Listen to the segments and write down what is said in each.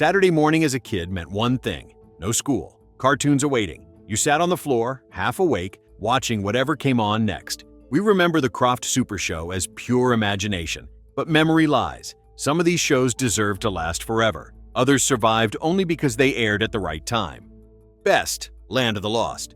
Saturday morning as a kid meant one thing: no school, cartoons awaiting. You sat on the floor, half awake, watching whatever came on next. We remember the Krofft Supershow as pure imagination, but memory lies. Some of these shows deserve to last forever. Others survived only because they aired at the right time. Best: Land of the Lost.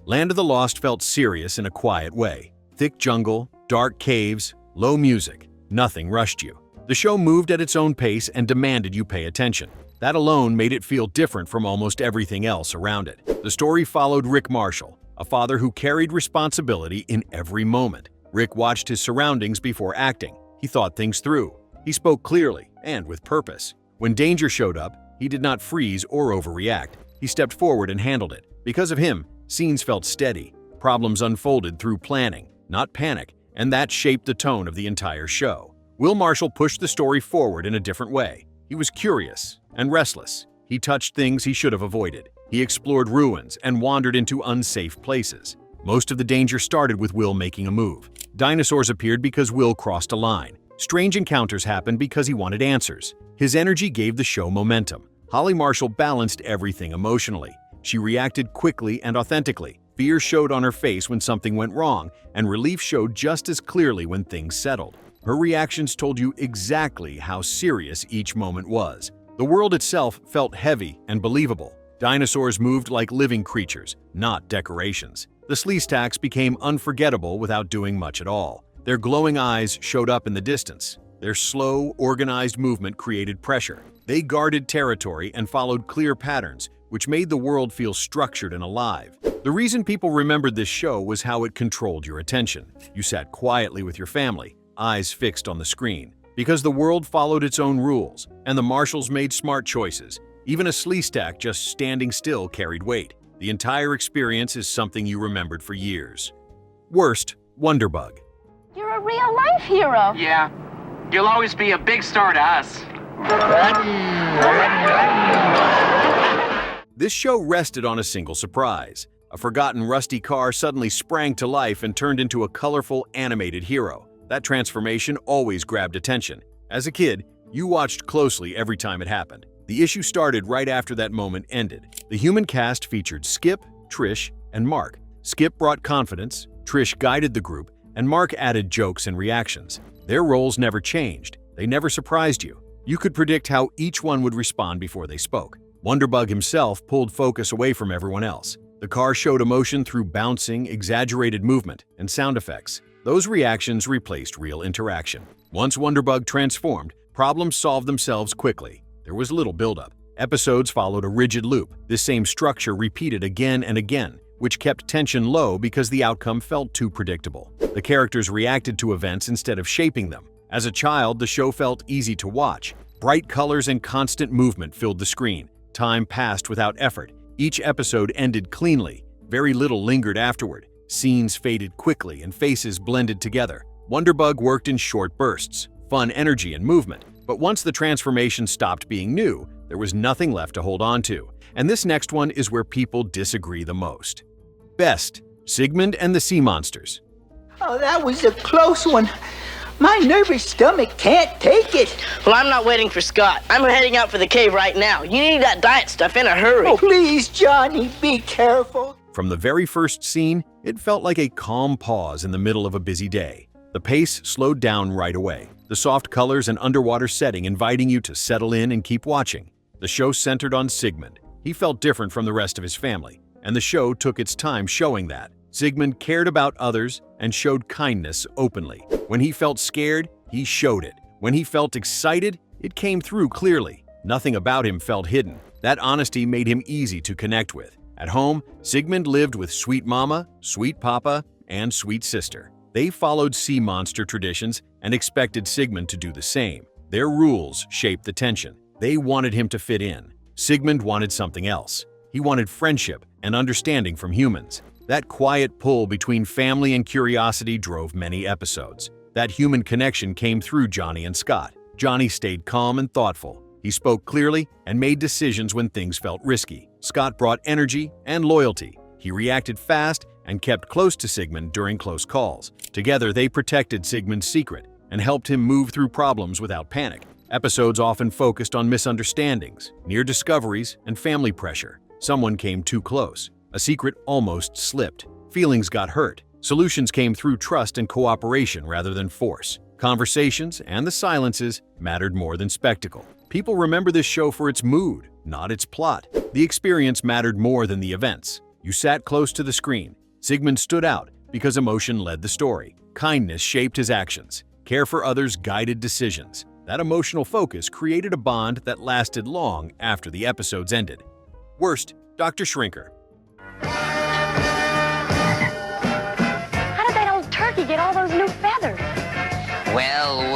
Land of the Lost felt serious in a quiet way. Thick jungle, dark caves, low music. Nothing rushed you. The show moved at its own pace and demanded you pay attention. That alone made it feel different from almost everything else around it. The story followed Rick Marshall, a father who carried responsibility in every moment. Rick watched his surroundings before acting. He thought things through. He spoke clearly and with purpose. When danger showed up, he did not freeze or overreact. He stepped forward and handled it. Because of him, scenes felt steady. Problems unfolded through planning, not panic, and that shaped the tone of the entire show. Will Marshall pushed the story forward in a different way. He was curious and restless. He touched things he should have avoided. He explored ruins and wandered into unsafe places. Most of the danger started with Will making a move. Dinosaurs appeared because Will crossed a line. Strange encounters happened because he wanted answers. His energy gave the show momentum. Holly Marshall balanced everything emotionally. She reacted quickly and authentically. Fear showed on her face when something went wrong, and relief showed just as clearly when things settled. Her reactions told you exactly how serious each moment was. The world itself felt heavy and believable. Dinosaurs moved like living creatures, not decorations. The Sleestaks became unforgettable without doing much at all. Their glowing eyes showed up in the distance. Their slow, organized movement created pressure. They guarded territory and followed clear patterns, which made the world feel structured and alive. The reason people remembered this show was how it controlled your attention. You sat quietly with your family, eyes fixed on the screen, because the world followed its own rules, and the Marshalls made smart choices. Even a Sleestak just standing still carried weight. The entire experience is something you remembered for years. Worst: Wonderbug. You're a real-life hero. Yeah, you'll always be a big star to us. This show rested on a single surprise. A forgotten rusty car suddenly sprang to life and turned into a colorful, animated hero. That transformation always grabbed attention. As a kid, you watched closely every time it happened. The issue started right after that moment ended. The human cast featured Skip, Trish, and Mark. Skip brought confidence, Trish guided the group, and Mark added jokes and reactions. Their roles never changed. They never surprised you. You could predict how each one would respond before they spoke. Wonderbug himself pulled focus away from everyone else. The car showed emotion through bouncing, exaggerated movement, and sound effects. Those reactions replaced real interaction. Once Wonderbug transformed, problems solved themselves quickly. There was little buildup. Episodes followed a rigid loop. This same structure repeated again and again, which kept tension low because the outcome felt too predictable. The characters reacted to events instead of shaping them. As a child, the show felt easy to watch. Bright colors and constant movement filled the screen. Time passed without effort. Each episode ended cleanly. Very little lingered afterward. Scenes faded quickly and faces blended together. Wonderbug worked in short bursts, fun energy and movement. But once the transformation stopped being new, there was nothing left to hold on to. And this next one is where people disagree the most. Best: Sigmund and the Sea Monsters. Oh, that was a close one. My nervous stomach can't take it. Well, I'm not waiting for Scott. I'm heading out for the cave right now. You need that diet stuff in a hurry. Oh, please, Johnny, be careful. From the very first scene, it felt like a calm pause in the middle of a busy day. The pace slowed down right away. The soft colors and underwater setting inviting you to settle in and keep watching. The show centered on Sigmund. He felt different from the rest of his family, and the show took its time showing that. Sigmund cared about others and showed kindness openly. When he felt scared, he showed it. When he felt excited, it came through clearly. Nothing about him felt hidden. That honesty made him easy to connect with. At home, Sigmund lived with Sweet Mama, Sweet Papa, and Sweet Sister. They followed sea monster traditions and expected Sigmund to do the same. Their rules shaped the tension. They wanted him to fit in. Sigmund wanted something else. He wanted friendship and understanding from humans. That quiet pull between family and curiosity drove many episodes. That human connection came through Johnny and Scott. Johnny stayed calm and thoughtful. He spoke clearly and made decisions when things felt risky. Scott brought energy and loyalty. He reacted fast and kept close to Sigmund during close calls. Together, they protected Sigmund's secret and helped him move through problems without panic. Episodes often focused on misunderstandings, near discoveries, and family pressure. Someone came too close. A secret almost slipped. Feelings got hurt. Solutions came through trust and cooperation rather than force. Conversations and the silences mattered more than spectacle. People remember this show for its mood, not its plot. The experience mattered more than the events. You sat close to the screen. Sigmund stood out because emotion led the story. Kindness shaped his actions. Care for others guided decisions. That emotional focus created a bond that lasted long after the episodes ended. Worst, Dr. Shrinker. How did that old turkey get all those new feathers? Well,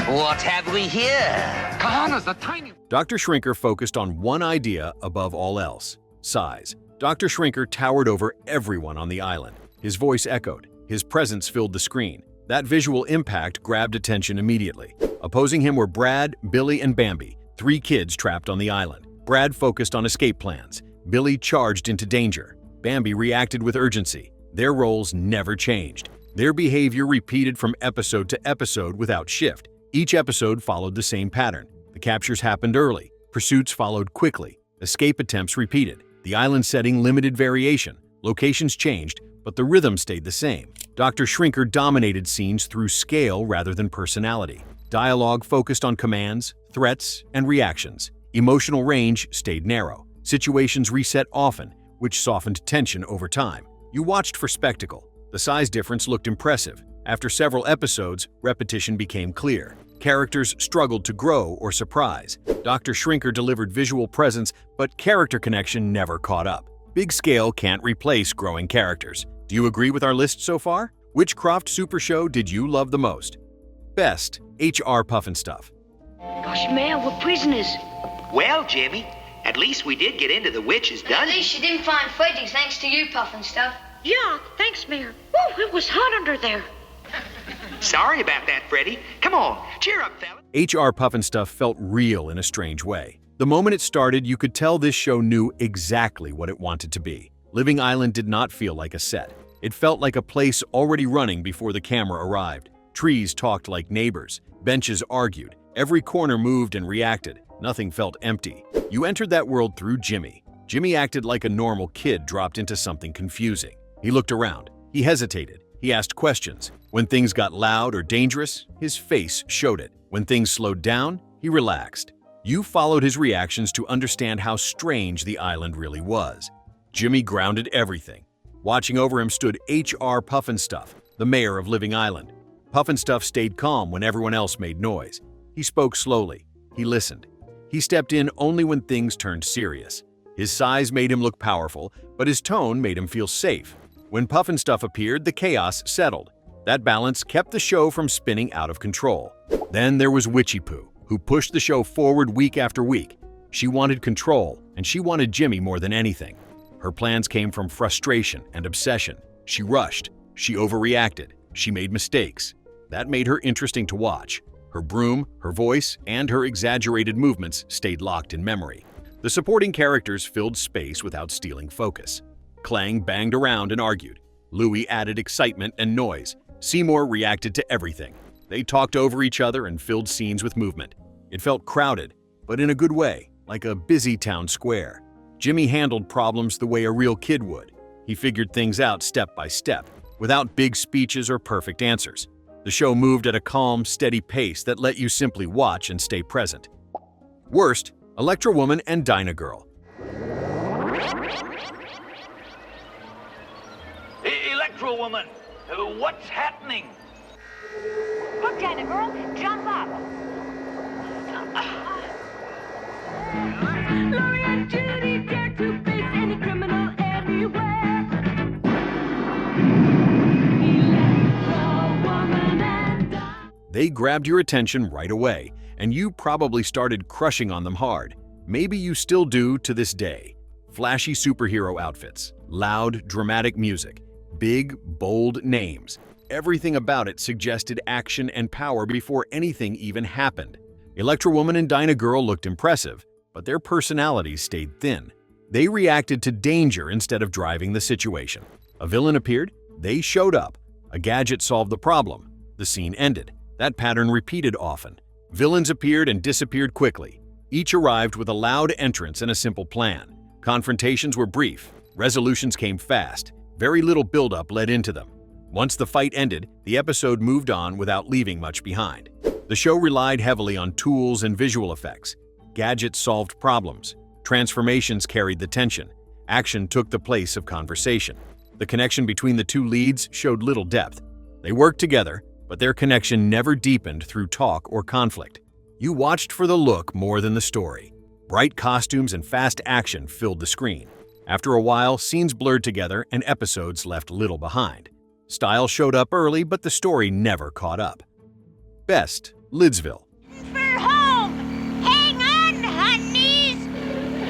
what have we here? Kahana's a tiny... Dr. Shrinker focused on one idea above all else: size. Dr. Shrinker towered over everyone on the island. His voice echoed. His presence filled the screen. That visual impact grabbed attention immediately. Opposing him were Brad, Billy, and Bambi, 3 kids trapped on the island. Brad focused on escape plans. Billy charged into danger. Bambi reacted with urgency. Their roles never changed. Their behavior repeated from episode to episode without shift. Each episode followed the same pattern. The captures happened early. Pursuits followed quickly. Escape attempts repeated. The island setting limited variation. Locations changed, but the rhythm stayed the same. Dr. Shrinker dominated scenes through scale rather than personality. Dialogue focused on commands, threats, and reactions. Emotional range stayed narrow. Situations reset often, which softened tension over time. You watched for spectacle. The size difference looked impressive. After several episodes, repetition became clear. Characters struggled to grow or surprise. Dr. Shrinker delivered visual presence, but character connection never caught up. Big scale can't replace growing characters. Do you agree with our list so far? Which Krofft Supershow did you love the most? Best, HR Pufnstuf. Gosh, man, we're prisoners. Well, Jimmy, at least we did get into the witch's At dungeon. least you didn't find Freddy thanks to you, Pufnstuf. Yeah, thanks, Mayor. Woo, it was hot under there. Sorry about that, Freddy. Come on, cheer up, fella. HR Pufnstuf felt real in a strange way. The moment it started, you could tell this show knew exactly what it wanted to be. Living Island did not feel like a set. It felt like a place already running before the camera arrived. Trees talked like neighbors. Benches argued. Every corner moved and reacted. Nothing felt empty. You entered that world through Jimmy. Jimmy acted like a normal kid dropped into something confusing. He looked around. He hesitated. He asked questions. When things got loud or dangerous, his face showed it. When things slowed down, he relaxed. You followed his reactions to understand how strange the island really was. Jimmy grounded everything. Watching over him stood HR Pufnstuf, the mayor of Living Island. Pufnstuf stayed calm when everyone else made noise. He spoke slowly. He listened. He stepped in only when things turned serious. His size made him look powerful, but his tone made him feel safe. When Pufnstuf appeared, the chaos settled. That balance kept the show from spinning out of control. Then there was Witchy Poo, who pushed the show forward week after week. She wanted control, and she wanted Jimmy more than anything. Her plans came from frustration and obsession. She rushed. She overreacted. She made mistakes. That made her interesting to watch. Her broom, her voice, and her exaggerated movements stayed locked in memory. The supporting characters filled space without stealing focus. Clang banged around and argued. Louie added excitement and noise. Seymour reacted to everything. They talked over each other and filled scenes with movement. It felt crowded, but in a good way, like a busy town square. Jimmy handled problems the way a real kid would. He figured things out step by step, without big speeches or perfect answers. The show moved at a calm, steady pace that let you simply watch and stay present. Worst, Electra Woman and Dinah Girl. Electro Woman, what's happening? Look, Dinah girl, jump up. Laurie and Judy dare to face any criminal anywhere. Electro Woman and Dinah. They grabbed your attention right away, and you probably started crushing on them hard. Maybe you still do to this day. Flashy superhero outfits, loud, dramatic music, big, bold names. Everything about it suggested action and power before anything even happened. Electra Woman and Dinah Girl looked impressive, but their personalities stayed thin. They reacted to danger instead of driving the situation. A villain appeared, they showed up. A gadget solved the problem. The scene ended. That pattern repeated often. Villains appeared and disappeared quickly. Each arrived with a loud entrance and a simple plan. Confrontations were brief. Resolutions came fast. Very little buildup led into them. Once the fight ended, the episode moved on without leaving much behind. The show relied heavily on tools and visual effects. Gadgets solved problems. Transformations carried the tension. Action took the place of conversation. The connection between the two leads showed little depth. They worked together, but their connection never deepened through talk or conflict. You watched for the look more than the story. Bright costumes and fast action filled the screen. After a while, scenes blurred together and episodes left little behind. Style showed up early, but the story never caught up. Best, Lidsville. For home! Hang on, honeys!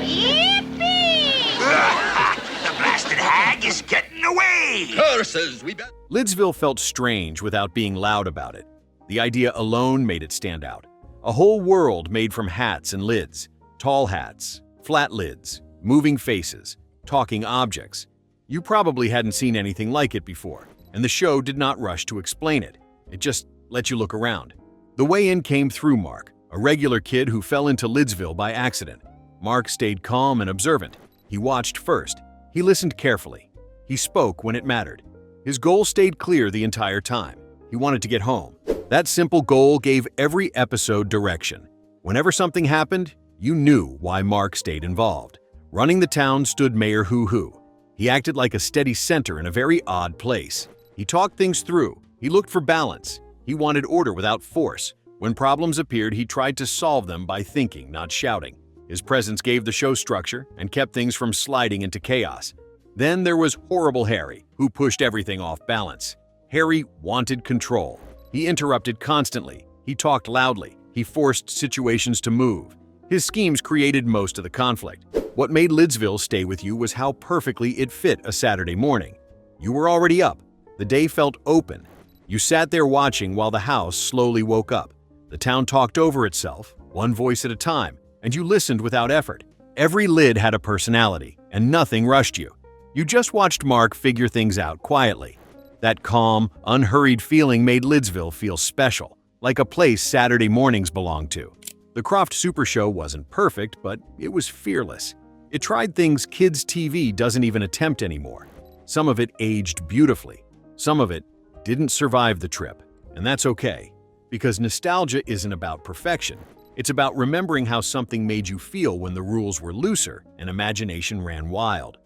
Yippee! The blasted hag is getting away! Curses, we bet. Lidsville felt strange without being loud about it. The idea alone made it stand out. A whole world made from hats and lids. Tall hats, flat lids, moving faces, talking objects. You probably hadn't seen anything like it before, and the show did not rush to explain it. It just let you look around. The way in came through Mark, a regular kid who fell into Lidsville by accident. Mark stayed calm and observant. He watched first. He listened carefully. He spoke when it mattered. His goal stayed clear the entire time. He wanted to get home. That simple goal gave every episode direction. Whenever something happened, you knew why Mark stayed involved. Running the town stood Mayor Hoo Hoo. He acted like a steady center in a very odd place. He talked things through. He looked for balance. He wanted order without force. When problems appeared, he tried to solve them by thinking, not shouting. His presence gave the show structure and kept things from sliding into chaos. Then there was Horrible Harry, who pushed everything off balance. Harry wanted control. He interrupted constantly. He talked loudly. He forced situations to move. His schemes created most of the conflict. What made Lidsville stay with you was how perfectly it fit a Saturday morning. You were already up. The day felt open. You sat there watching while the house slowly woke up. The town talked over itself, one voice at a time, and you listened without effort. Every lid had a personality, and nothing rushed you. You just watched Mark figure things out quietly. That calm, unhurried feeling made Lidsville feel special, like a place Saturday mornings belonged to. The Krofft Supershow wasn't perfect, but it was fearless. It tried things kids' TV doesn't even attempt anymore. Some of it aged beautifully. Some of it didn't survive the trip, and that's okay, because nostalgia isn't about perfection. It's about remembering how something made you feel when the rules were looser and imagination ran wild.